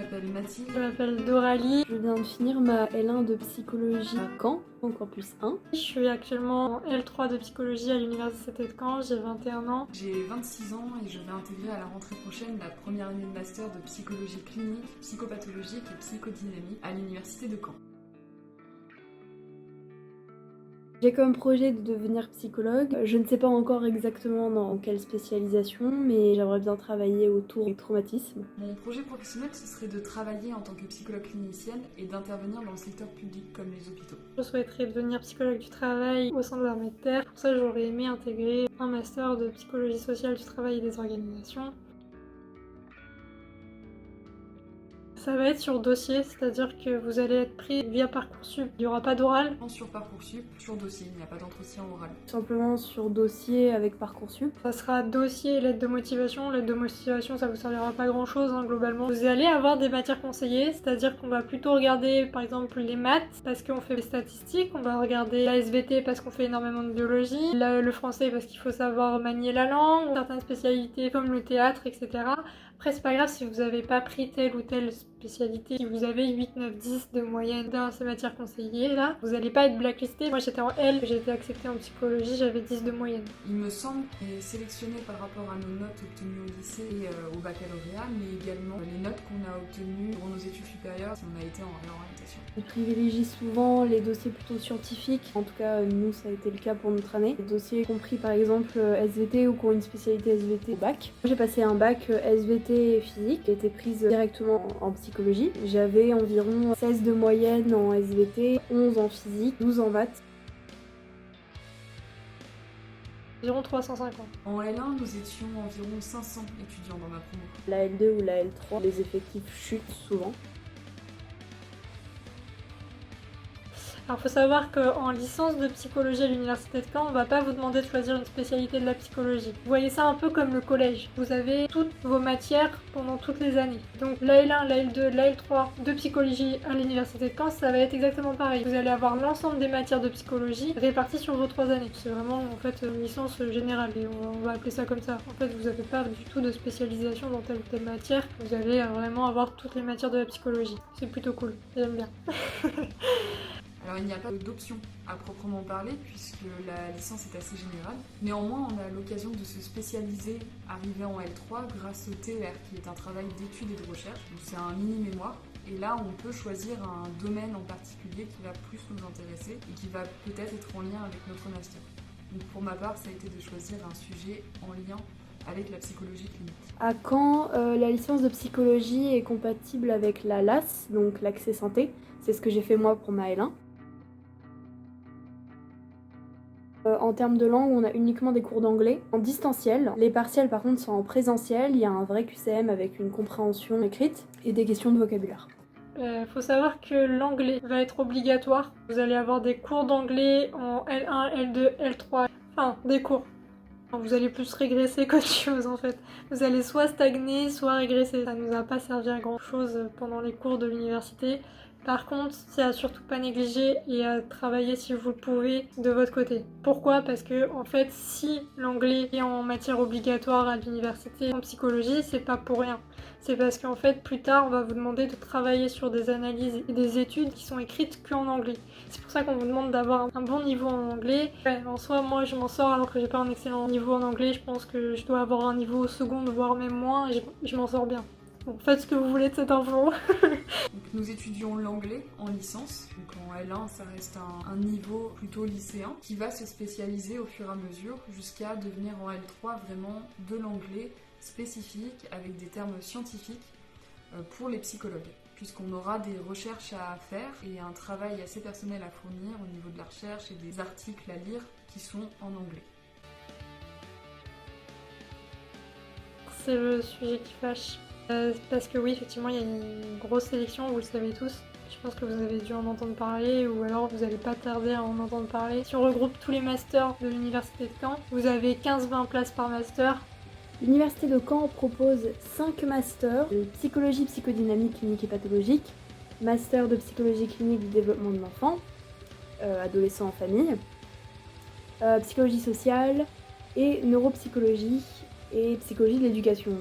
m'appelle Mathilde. Je m'appelle Doralie. Je viens de finir ma L1 de psychologie à Caen, en campus 1. Je suis actuellement en L3 de psychologie à l'université de Caen, j'ai 21 ans. J'ai 26 ans et je vais intégrer à la rentrée prochaine la première année de master de psychologie clinique, psychopathologique et psychodynamique à l'université de Caen. J'ai comme projet de devenir psychologue. Je ne sais pas encore exactement dans quelle spécialisation, mais j'aimerais bien travailler autour du traumatisme. Mon projet professionnel, ce serait de travailler en tant que psychologue clinicienne et d'intervenir dans le secteur public comme les hôpitaux. Je souhaiterais devenir psychologue du travail au sein de l'armée de terre. Pour ça, j'aurais aimé intégrer un master de psychologie sociale du travail et des organisations. Ça va être sur dossier, c'est-à-dire que vous allez être pris via Parcoursup. Il n'y aura pas d'oral. Sur Parcoursup, sur dossier, il n'y a pas d'entretien oral. Simplement sur dossier avec Parcoursup. Ça sera dossier et lettre de motivation. Lettre de motivation, ça vous servira pas grand-chose globalement. Vous allez avoir des matières conseillées, c'est-à-dire qu'on va plutôt regarder par exemple les maths parce qu'on fait des statistiques, on va regarder la SVT parce qu'on fait énormément de biologie, le français parce qu'il faut savoir manier la langue, certaines spécialités comme le théâtre, etc. Après, c'est pas grave si vous n'avez pas pris telle ou telle spécialité. Si vous avez 8, 9, 10 de moyenne dans ces matières conseillées, là, vous n'allez pas être blacklisté. Moi, j'étais en L, j'ai été acceptée en psychologie, j'avais 10 de moyenne. Il me semble qu'on est sélectionné par rapport à nos notes obtenues au lycée et au baccalauréat, mais également les notes qu'on a obtenues pour nos études supérieures si on a été en réorientation. Je privilégie souvent les dossiers plutôt scientifiques. En tout cas, nous, ça a été le cas pour notre année. Les dossiers compris par exemple SVT ou qui ont une spécialité SVT au bac. J'ai passé un bac SVT physique, j'ai été prise directement en psychologie. J'avais environ 16 de moyenne en SVT, 11 en physique, 12 en maths. Environ 350. En L1, nous étions environ 500 étudiants dans ma promo. La L2 ou la L3, les effectifs chutent souvent. Alors, faut savoir qu'en licence de psychologie à l'université de Caen, on va pas vous demander de choisir une spécialité de la psychologie. Vous voyez ça un peu comme le collège. Vous avez toutes vos matières pendant toutes les années. Donc la L1, la L2, la L3 de psychologie à l'université de Caen, ça va être exactement pareil. Vous allez avoir l'ensemble des matières de psychologie réparties sur vos 3 années. C'est vraiment en fait une licence générale et on va appeler ça comme ça. En fait, vous n'avez pas du tout de spécialisation dans telle ou telle matière. Vous allez vraiment avoir toutes les matières de la psychologie. C'est plutôt cool. J'aime bien. Alors il n'y a pas d'option à proprement parler puisque la licence est assez générale. Néanmoins, on a l'occasion de se spécialiser arrivé en L3 grâce au TER qui est un travail d'étude et de recherche. Donc c'est un mini-mémoire et là on peut choisir un domaine en particulier qui va plus nous intéresser et qui va peut-être être en lien avec notre master. Donc pour ma part, ça a été de choisir un sujet en lien avec la psychologie clinique. À Caen, la licence de psychologie est compatible avec la LAS, donc l'accès santé. C'est ce que j'ai fait moi pour ma L1. En termes de langue, on a uniquement des cours d'anglais en distanciel. Les partiels par contre sont en présentiel, il y a un vrai QCM avec une compréhension écrite et des questions de vocabulaire. Faut savoir que l'anglais va être obligatoire. Vous allez avoir des cours d'anglais en L1, L2, L3, enfin des cours. Vous allez plus régresser qu'autre chose en fait. Vous allez soit stagner, soit régresser. Ça nous a pas servi à grand chose pendant les cours de l'université. Par contre, c'est à surtout pas négliger et à travailler si vous le pouvez de votre côté. Pourquoi ? Parce que en fait, si l'anglais est en matière obligatoire à l'université en psychologie, c'est pas pour rien. C'est parce qu'en fait, plus tard, on va vous demander de travailler sur des analyses et des études qui sont écrites qu'en anglais. C'est pour ça qu'on vous demande d'avoir un bon niveau en anglais. Ouais, en soi, moi, je m'en sors alors que j'ai pas un excellent niveau en anglais. Je pense que je dois avoir un niveau seconde, voire même moins, et je m'en sors bien. Bon, faites ce que vous voulez de cette info. Donc, nous étudions l'anglais en licence, donc en L1 ça reste un niveau plutôt lycéen qui va se spécialiser au fur et à mesure jusqu'à devenir en L3 vraiment de l'anglais spécifique avec des termes scientifiques pour les psychologues, puisqu'on aura des recherches à faire et un travail assez personnel à fournir au niveau de la recherche et des articles à lire qui sont en anglais. C'est le sujet qui fâche. Parce que oui, effectivement, il y a une grosse sélection, vous le savez tous. Je pense que vous avez dû en entendre parler ou alors vous n'allez pas tarder à en entendre parler. Si on regroupe tous les masters de l'université de Caen, vous avez 15-20 places par master. L'université de Caen propose 5 masters de psychologie, psychodynamique, clinique et pathologique, master de psychologie clinique du développement de l'enfant, adolescent en famille, psychologie sociale et neuropsychologie et psychologie de l'éducation.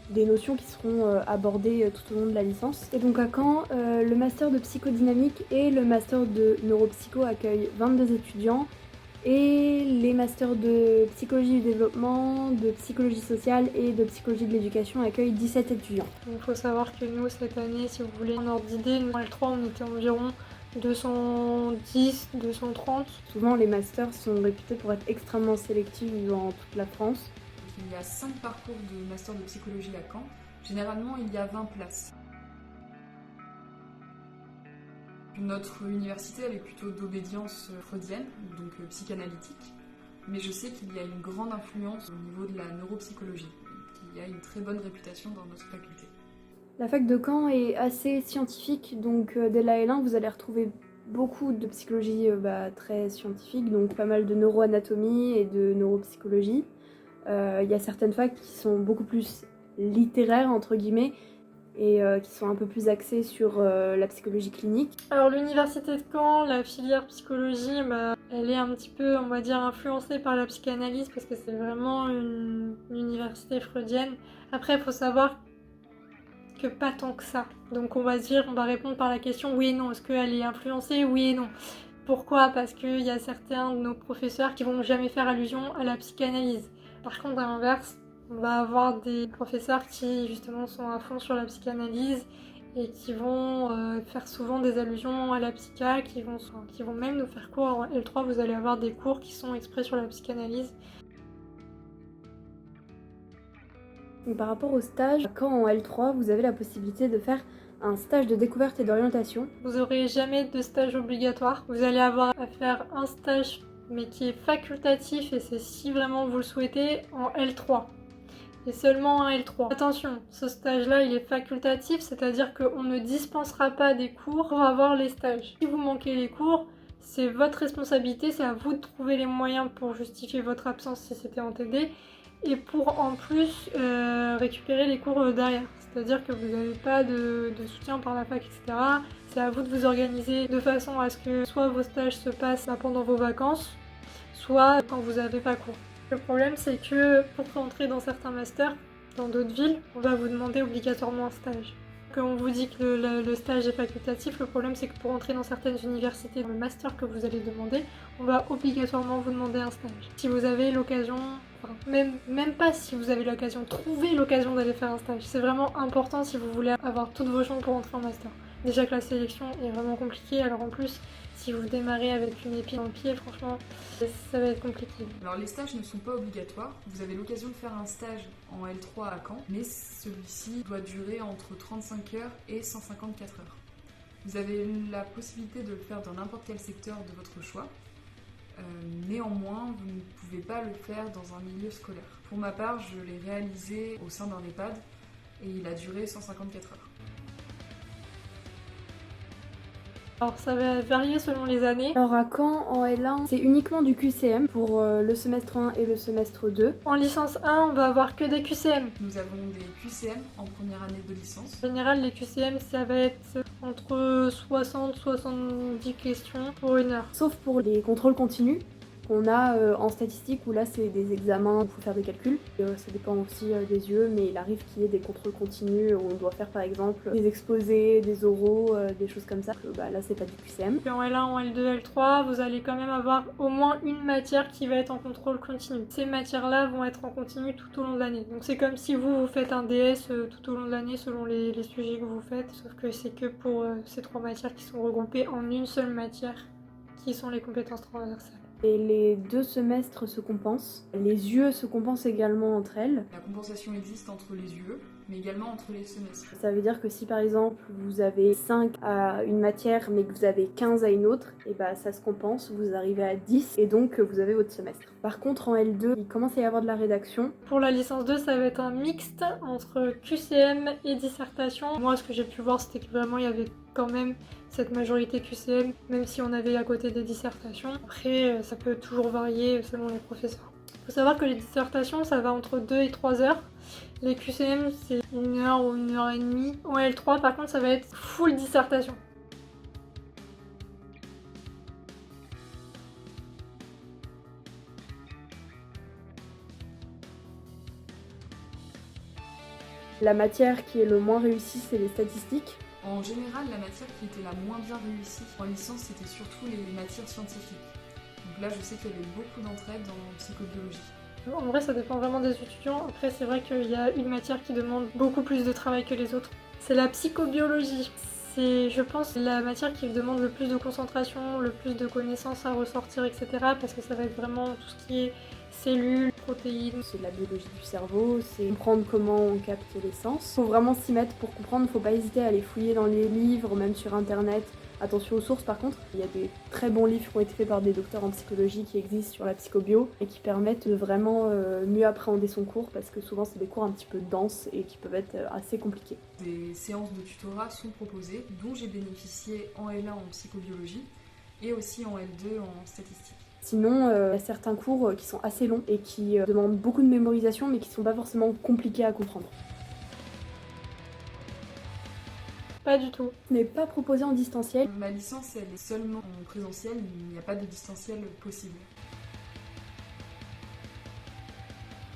Des notions qui seront abordées tout au long de la licence. Et donc à Caen, le master de psychodynamique et le master de neuropsycho accueillent 22 étudiants et les masters de psychologie du développement, de psychologie sociale et de psychologie de l'éducation accueillent 17 étudiants. Il faut savoir que nous, cette année, si vous voulez un ordre d'idée, nous, en L3, on était environ 210, 230. Souvent, les masters sont réputés pour être extrêmement sélectifs dans toute la France. Il y a 5 parcours de master de psychologie à Caen. Généralement, il y a 20 places. Notre université, elle est plutôt d'obédience freudienne, donc psychanalytique. Mais je sais qu'il y a une grande influence au niveau de la neuropsychologie, qu'il y a une très bonne réputation dans notre faculté. La fac de Caen est assez scientifique, donc dès la L1, vous allez retrouver beaucoup de psychologie très scientifique, donc pas mal de neuroanatomie et de neuropsychologie. Il y a certaines facs qui sont beaucoup plus littéraires, entre guillemets, et qui sont un peu plus axées sur la psychologie clinique. Alors l'université de Caen, la filière psychologie, elle est un petit peu, on va dire, influencée par la psychanalyse parce que c'est vraiment une université freudienne. Après, il faut savoir que pas tant que ça. Donc on va répondre par la question oui et non. Est-ce qu'elle est influencée? Oui et non. Pourquoi? Parce qu'il y a certains de nos professeurs qui vont jamais faire allusion à la psychanalyse. Par contre, à l'inverse, on va avoir des professeurs qui justement sont à fond sur la psychanalyse et qui vont faire souvent des allusions à la psycha, qui vont même nous faire cours. En L3, vous allez avoir des cours qui sont exprès sur la psychanalyse. Et par rapport au stage, quand en L3, vous avez la possibilité de faire un stage de découverte et d'orientation. Vous n'aurez jamais de stage obligatoire. Vous allez avoir à faire un stage mais qui est facultatif et c'est si vraiment vous le souhaitez en L3. Et seulement en L3. Attention, ce stage-là, il est facultatif, c'est-à-dire qu'on ne dispensera pas des cours pour avoir les stages. Si vous manquez les cours, c'est votre responsabilité, c'est à vous de trouver les moyens pour justifier votre absence si c'était en TD et pour en plus récupérer les cours derrière. C'est-à-dire que vous n'avez pas de soutien par la fac, etc. C'est à vous de vous organiser de façon à ce que soit vos stages se passent pendant vos vacances, soit quand vous n'avez pas cours. Le problème, c'est que pour rentrer dans certains masters, dans d'autres villes, on va vous demander obligatoirement un stage. Quand on vous dit que le stage est facultatif, le problème c'est que pour entrer dans certaines universités, dans le master que vous allez demander, on va obligatoirement vous demander un stage. Si vous avez l'occasion, même pas si vous avez l'occasion, trouvez l'occasion d'aller faire un stage. C'est vraiment important si vous voulez avoir toutes vos chances pour entrer en master. Déjà que la sélection est vraiment compliquée, alors en plus, si vous démarrez avec une épine dans le pied, franchement, ça va être compliqué. Alors les stages ne sont pas obligatoires. Vous avez l'occasion de faire un stage en L3 à Caen, mais celui-ci doit durer entre 35 heures et 154 heures. Vous avez la possibilité de le faire dans n'importe quel secteur de votre choix. Néanmoins, vous ne pouvez pas le faire dans un milieu scolaire. Pour ma part, je l'ai réalisé au sein d'un EHPAD et il a duré 154 heures. Alors ça va varier selon les années. Alors à Caen, en L1, c'est uniquement du QCM pour le semestre 1 et le semestre 2. En licence 1, on va avoir que des QCM. Nous avons des QCM en première année de licence. En général, les QCM, ça va être entre 60 et 70 questions pour 1 heure. Sauf pour les contrôles continus qu'on a en statistique où là c'est des examens où il faut faire des calculs. Ça dépend aussi des yeux, mais il arrive qu'il y ait des contrôles continus où on doit faire par exemple des exposés, des oraux, des choses comme ça. Là c'est pas du QCM. Puis en L1, en L2, L3, vous allez quand même avoir au moins une matière qui va être en contrôle continu. Ces matières-là vont être en continu tout au long de l'année. Donc c'est comme si vous faites un DS tout au long de l'année selon les sujets que vous faites, sauf que c'est que pour ces 3 matières qui sont regroupées en une seule matière, qui sont les compétences transversales. Et les 2 semestres se compensent. Les UE se compensent également entre elles. La compensation existe entre les UE, mais également entre les semestres. Ça veut dire que si par exemple vous avez 5 à une matière mais que vous avez 15 à une autre, et ça se compense, vous arrivez à 10 et donc vous avez votre semestre. Par contre en L2, il commence à y avoir de la rédaction. Pour la licence 2, ça va être un mixte entre QCM et dissertation. Moi, ce que j'ai pu voir, c'était que vraiment il y avait quand même cette majorité QCM, même si on avait à côté des dissertations. Après, ça peut toujours varier selon les professeurs. Il faut savoir que les dissertations, ça va entre 2 et 3 heures. Les QCM, c'est 1 heure ou 1 heure et demie. En L3, par contre, ça va être full dissertation. La matière qui est le moins réussie, c'est les statistiques. En général, la matière qui était la moins bien réussie en licence, c'était surtout les matières scientifiques. Donc là, je sais qu'il y avait beaucoup d'entraide en psychobiologie. En vrai, ça dépend vraiment des étudiants. Après, c'est vrai qu'il y a une matière qui demande beaucoup plus de travail que les autres. C'est la psychobiologie. C'est, je pense, la matière qui demande le plus de concentration, le plus de connaissances à ressortir, etc. Parce que ça va être vraiment tout ce qui est cellules, protéines. C'est de la biologie du cerveau, c'est comprendre comment on capte les sens. Faut vraiment s'y mettre pour comprendre, faut pas hésiter à aller fouiller dans les livres, même sur internet. Attention aux sources par contre, il y a des très bons livres qui ont été faits par des docteurs en psychologie qui existent sur la psychobio et qui permettent de vraiment mieux appréhender son cours parce que souvent c'est des cours un petit peu denses et qui peuvent être assez compliqués. Des séances de tutorat sont proposées, dont j'ai bénéficié en L1 en psychobiologie et aussi en L2 en statistique. Sinon, il y a certains cours qui sont assez longs et qui demandent beaucoup de mémorisation mais qui sont pas forcément compliqués à comprendre. Pas du tout. Ce n'est pas proposé en distanciel. Ma licence, elle est seulement en présentiel, il n'y a pas de distanciel possible.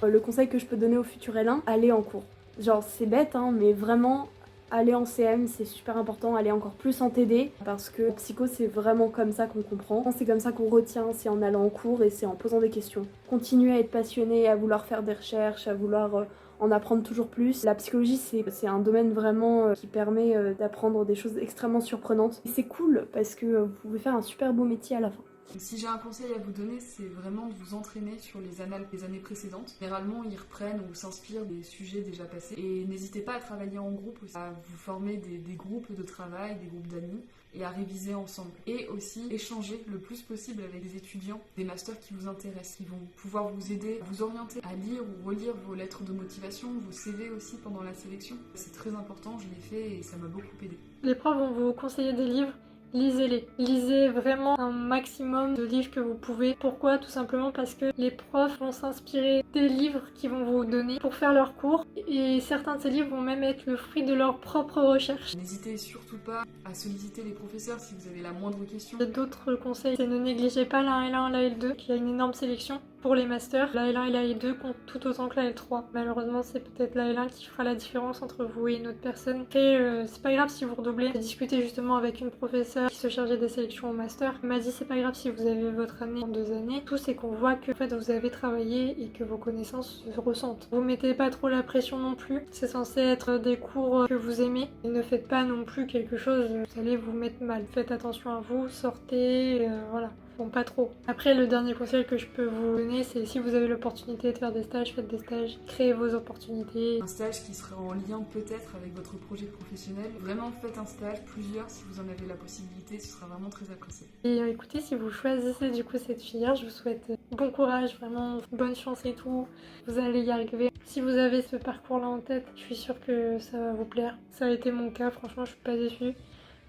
Le conseil que je peux donner au futur L1, allez en cours. Genre c'est bête hein, mais vraiment aller en CM c'est super important, aller encore plus en TD parce que psycho c'est vraiment comme ça qu'on comprend, c'est comme ça qu'on retient, c'est en allant en cours et c'est en posant des questions. Continuer à être passionné, à vouloir faire des recherches, à vouloir en apprendre toujours plus. La psychologie c'est un domaine vraiment qui permet d'apprendre des choses extrêmement surprenantes. Et c'est cool parce que vous pouvez faire un super beau métier à la fin. Si j'ai un conseil à vous donner, c'est vraiment de vous entraîner sur les annales des années précédentes. Généralement, ils reprennent ou s'inspirent des sujets déjà passés. Et n'hésitez pas à travailler en groupe, à vous former des groupes de travail, des groupes d'amis, et à réviser ensemble. Et aussi échanger le plus possible avec des étudiants, des masters qui vous intéressent, qui vont pouvoir vous aider, à vous orienter, à lire ou relire vos lettres de motivation, vos CV aussi pendant la sélection. C'est très important, je l'ai fait et ça m'a beaucoup aidé. Les profs vont vous conseiller des livres. Lisez-les. Lisez vraiment un maximum de livres que vous pouvez. Pourquoi? Tout simplement parce que les profs vont s'inspirer des livres qu'ils vont vous donner pour faire leurs cours. Et certains de ces livres vont même être le fruit de leurs propres recherches. N'hésitez surtout pas à solliciter les professeurs si vous avez la moindre question. D'autres conseils, c'est ne négligez pas la L1 et la L2, qui a une énorme sélection. Pour les masters, la L1 et la L2 comptent tout autant que la L3. Malheureusement, c'est peut-être la L1 qui fera la différence entre vous et une autre personne. Et c'est pas grave si vous redoublez. J'ai discuté justement avec une professeure qui se chargeait des sélections au master. Elle m'a dit c'est pas grave si vous avez votre année en 2 années. Tout c'est qu'on voit que en fait, vous avez travaillé et que vos connaissances se ressentent. Vous mettez pas trop la pression non plus. C'est censé être des cours que vous aimez. Et ne faites pas non plus quelque chose, vous allez vous mettre mal. Faites attention à vous, sortez, voilà. Bon, pas trop. Après, le dernier conseil que je peux vous donner, c'est si vous avez l'opportunité de faire des stages, faites des stages, créez vos opportunités. Un stage qui sera en lien peut-être avec votre projet professionnel. Vraiment, faites un stage, plusieurs, si vous en avez la possibilité, ce sera vraiment très apprécié. Et écoutez, si vous choisissez du coup cette filière, je vous souhaite bon courage, vraiment bonne chance et tout. Vous allez y arriver. Si vous avez ce parcours-là en tête, je suis sûre que ça va vous plaire. Ça a été mon cas, franchement, je suis pas déçue.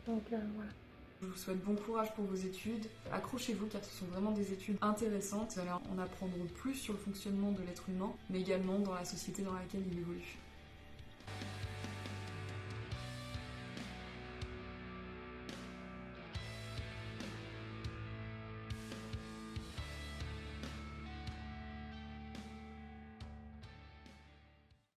Donc voilà. Je vous souhaite bon courage pour vos études. Accrochez-vous car ce sont vraiment des études intéressantes. Vous allez en apprendre plus sur le fonctionnement de l'être humain, mais également dans la société dans laquelle il évolue.